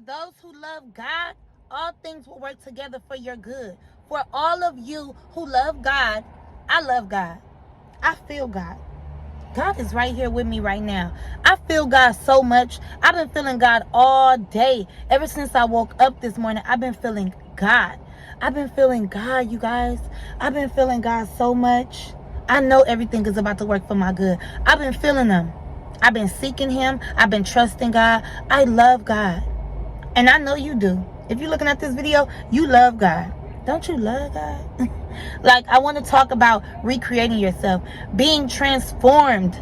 those who love God, all things will work together for your good. For all of you who love God, I love God. I feel God. God is right here with me right now. I feel God so much. I've been feeling God all day. Ever since I woke up this morning, I've been feeling God. I've been feeling God, you guys. I've been feeling God so much. I know everything is about to work for my good. I've been feeling Him. I've been seeking Him. I've been trusting God. I love God. And I know you do. If you're looking at this video, you love God. Don't you love God? Like, I want to talk about recreating yourself, being transformed,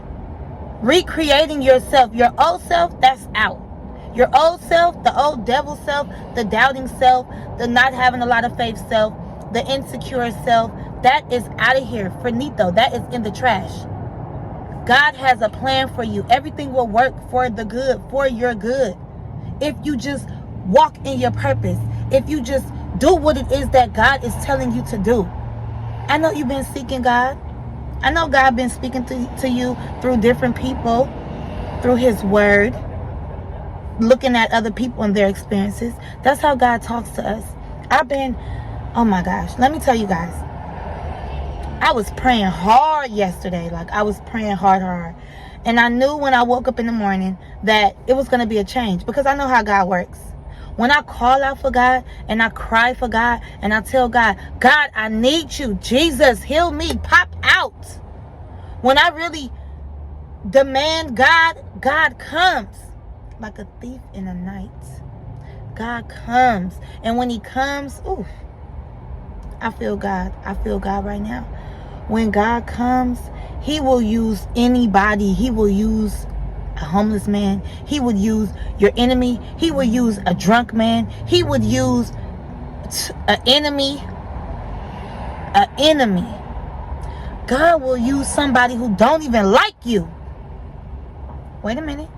recreating yourself. Your old self, that's out. Your old self, the old devil self, the doubting self, the not having a lot of faith self, the insecure self, that is out of here. Finito. That is in the trash. God has a plan for you. Everything will work for the good, for your good. If you just walk in your purpose, if you just do what it is that God is telling you to do. I know you've been seeking God. I know God been speaking to you through different people, through His word, looking at other people and their experiences. That's how God talks to us. Oh my gosh, let me tell you guys. I was praying hard yesterday. Like, I was praying hard. And I knew when I woke up in the morning that it was going to be a change, because I know how God works. When I call out for God and I cry for God and I tell God, God, I need you. Jesus, heal me. Pop out. When I really demand God, God comes like a thief in the night. God comes. And when He comes, oof, I feel God. I feel God right now. When God comes, He will use anybody. He will use a homeless man. He would use your enemy. He would use a drunk man. He would use an enemy. God will use somebody who don't even like you. Wait a minute.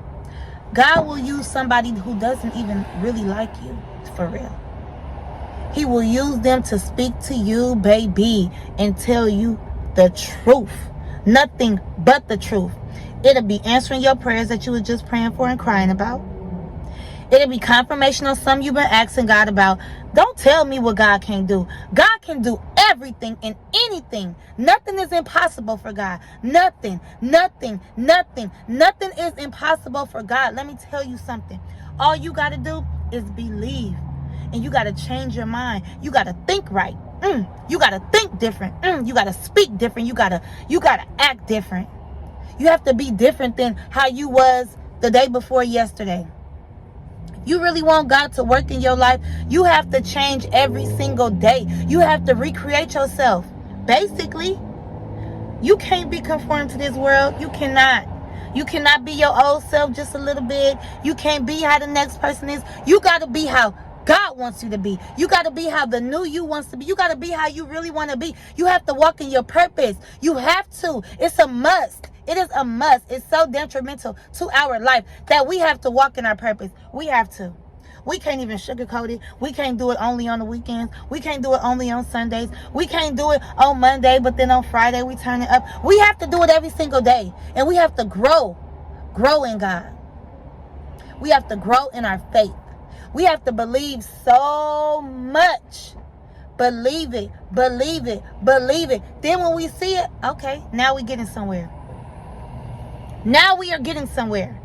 God will use somebody who doesn't even really like you, for real. He will use them to speak to you, baby, and tell you the truth. Nothing but the truth. It'll be answering your prayers that you were just praying for and crying about. It'll be confirmation on something you've been asking God about. Don't tell me what God can't do. God can do everything and anything. Nothing is impossible for God. Nothing is impossible for God. Let me tell you something. All you got to do is believe. And you got to change your mind. You got to think right. You got to think different. You got to speak different. You got to act different. You have to be different than how you was the day before yesterday. You really want God to work in your life, you have to change every single day. You have to recreate yourself. Basically, you can't be conformed to this world. You cannot. You cannot be your old self just a little bit. You can't be how the next person is. You got to be how God wants you to be. You got to be how the new you wants to be. You got to be how you really want to be. You have to walk in your purpose. You have to. It's a must. It is a must. It's so detrimental to our life that we have to walk in our purpose. We have to. We can't even sugarcoat it. We can't do it only on the weekends. We can't do it only on Sundays. We can't do it on Monday, but then on Friday we turn it up. We have to do it every single day. And we have to grow. Grow in God. We have to grow in our faith. We have to believe so much. Believe it. Believe it. Believe it. Then when we see it, okay, now we're getting somewhere. Now we are getting somewhere.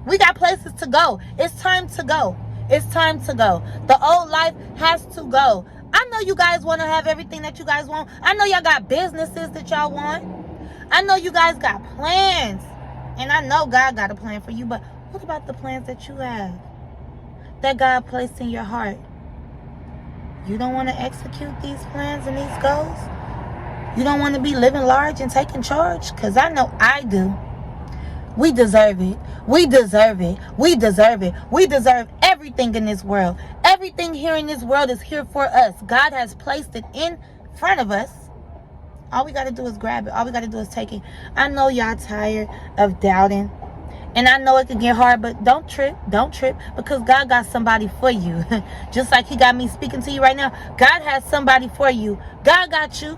We got places to go. It's time to go. It's time to go. The old life has to go. I know you guys want to have everything that you guys want. I know y'all got businesses that y'all want. I know you guys got plans. And I know God got a plan for you. But what about the plans that you have? That God placed in your heart? You don't want to execute these plans and these goals? You don't want to be living large and taking charge? Because I know I do. We deserve it. We deserve it. We deserve it. We deserve everything in this world. Everything here in this world is here for us. God has placed it in front of us. All we got to do is grab it. All we got to do is take it. I know y'all tired of doubting. And I know it can get hard, but don't trip. Don't trip, because God got somebody for you. Just like He got me speaking to you right now. God has somebody for you. God got you.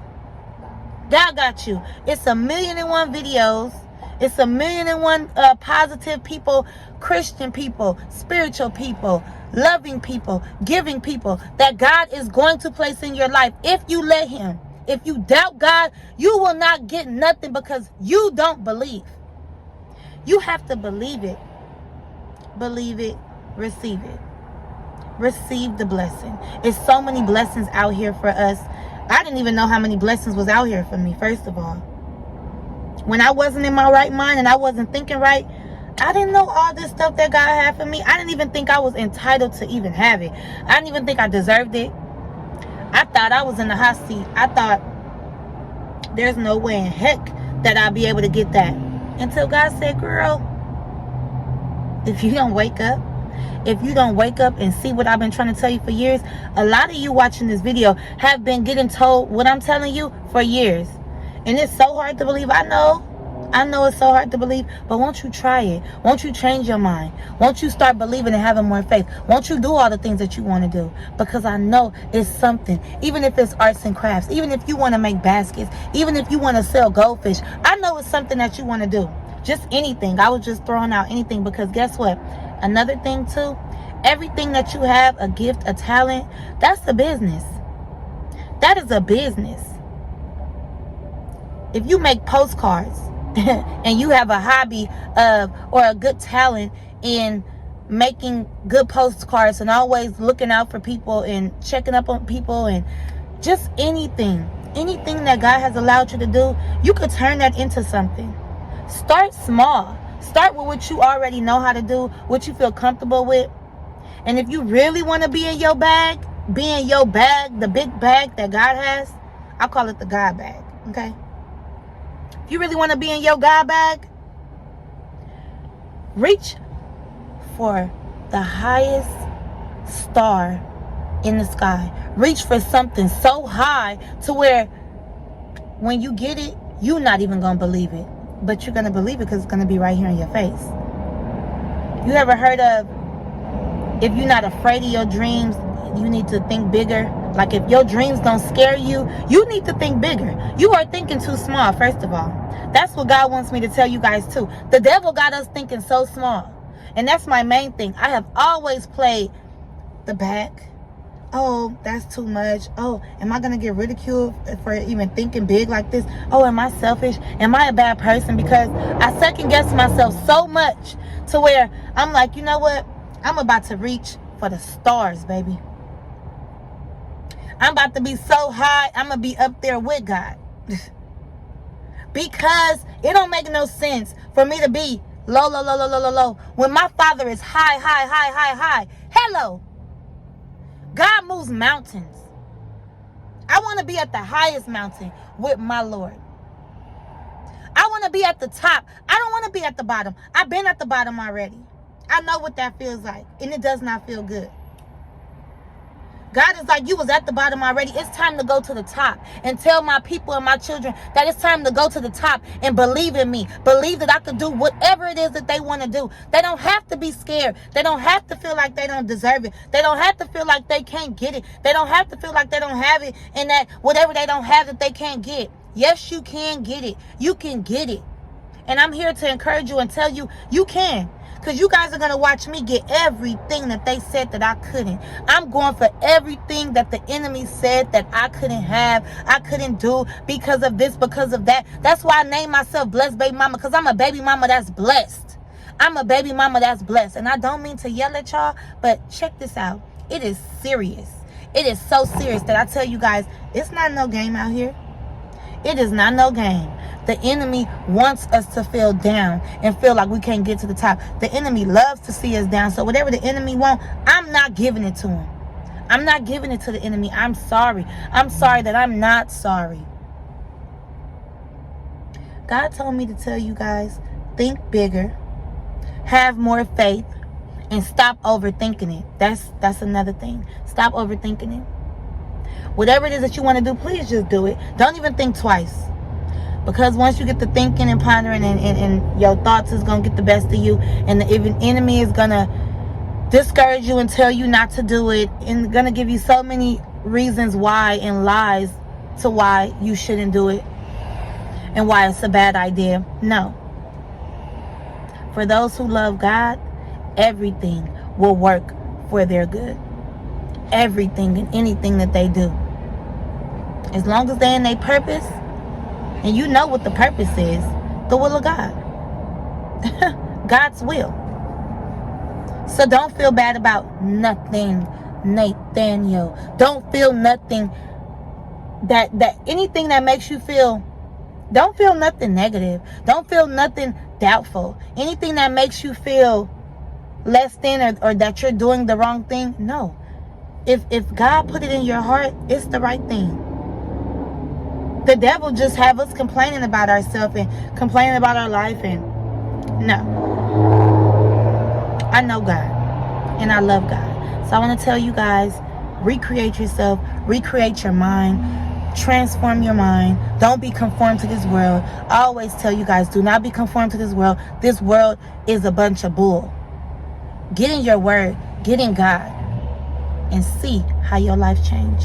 God got you. It's 1,000,001 videos. It's a million and one positive people, Christian people, spiritual people, loving people, giving people that God is going to place in your life if you let him. If you doubt God, you will not get nothing because you don't believe. You have to believe it. Believe it. Receive it. Receive the blessing. It's so many blessings out here for us. I didn't even know how many blessings was out here for me, first of all. When I wasn't in my right mind and I wasn't thinking right, I didn't know all this stuff that God had for me. I didn't even think I was entitled to even have it. I didn't even think I deserved it. I thought I was in the hot seat. I thought there's no way in heck that I'll be able to get that. Until God said, girl, if you don't wake up and see what I've been trying to tell you for years, a lot of you watching this video have been getting told what I'm telling you for years. And it's so hard to believe. I know it's so hard to believe, but won't you try it? Won't you change your mind? Won't you start believing and having more faith? Won't you do all the things that you want to do? Because I know it's something. Even if it's arts and crafts, even if you want to make baskets, even if you want to sell goldfish, I know it's something that you want to do. Just anything. I was just throwing out anything because guess what? Another thing too, everything that you have, a gift, a talent, that's a business. That is a business. If you make postcards and you have a hobby of or a good talent in making good postcards and always looking out for people and checking up on people and just anything that God has allowed you to do, you could turn that into something. Start small. Start with what you already know how to do, what you feel comfortable with. And if you really want to be in your bag, the big bag that God has, I call it the God bag, okay? If you really want to be in your God bag, reach for the highest star in the sky. Reach for something so high to where when you get it, you're not even going to believe it. But you're going to believe it because it's going to be right here in your face. You ever heard of, if you're not afraid of your dreams, you need to think bigger? Like if your dreams don't scare you, you need to think bigger. You are thinking too small, first of all. That's what God wants me to tell you guys too. The devil got us thinking so small. And that's my main thing. I have always played the back. Oh, that's too much. Oh, am I going to get ridiculed for even thinking big like this? Oh, am I selfish? Am I a bad person? Because I second guess myself so much to where I'm like, you know what? I'm about to reach for the stars, baby. I'm about to be so high, I'm going to be up there with God. Because it don't make no sense for me to be low, low, low, low, low, low, low, when my Father is high, high, high, high, high. Hello. God moves mountains. I want to be at the highest mountain with my Lord. I want to be at the top. I don't want to be at the bottom. I've been at the bottom already. I know what that feels like, and it does not feel good. God is like, you was at the bottom already. It's time to go to the top and tell my people and my children that it's time to go to the top and believe in me. Believe that I could do whatever it is that they want to do. They don't have to be scared. They don't have to feel like they don't deserve it. They don't have to feel like they can't get it. They don't have to feel like they don't have it and that whatever they don't have that they can't get. Yes, you can get it. You can get it. And I'm here to encourage you and tell you, you can. Because you guys are going to watch me get everything that they said that I couldn't. I'm going for everything that the enemy said that I couldn't have, I couldn't do because of this, because of that. That's why I named myself Blessed Baby Mama, because I'm a baby mama that's blessed. I'm a baby mama that's blessed. And I don't mean to yell at y'all, but check this out. It is serious. It is so serious that I tell you guys, it's not no game out here. It is not no game. The enemy wants us to feel down and feel like we can't get to the top. The enemy loves to see us down. So whatever the enemy wants, I'm not giving it to him. I'm not giving it to the enemy. I'm sorry. I'm sorry that I'm not sorry. God told me to tell you guys, think bigger, have more faith, and stop overthinking it. That's another thing. Stop overthinking it. Whatever it is that you want to do, please just do it. Don't even think twice. Because once you get to thinking and pondering and your thoughts is going to get the best of you. And the enemy is going to discourage you and tell you not to do it. And going to give you so many reasons why and lies to why you shouldn't do it. And why it's a bad idea. No. For those who love God, everything will work for their good. Everything and anything that they do. As long as they're in their purpose, and you know what the purpose is, the will of God. God's will. So don't feel bad about nothing, Nathaniel. Don't feel nothing that anything that makes you feel. Don't feel nothing negative. Don't feel nothing doubtful. Anything that makes you feel less than or that you're doing the wrong thing. No. If God put it in your heart, it's the right thing. The devil just have us complaining about ourselves and complaining about our life, and no. I know God and I love God. So I want to tell you guys, recreate yourself, recreate your mind, transform your mind. Don't be conformed to this world. I always tell you guys, do not be conformed to this world. This world is a bunch of bull. Get in your word, get in God, and see how your life change.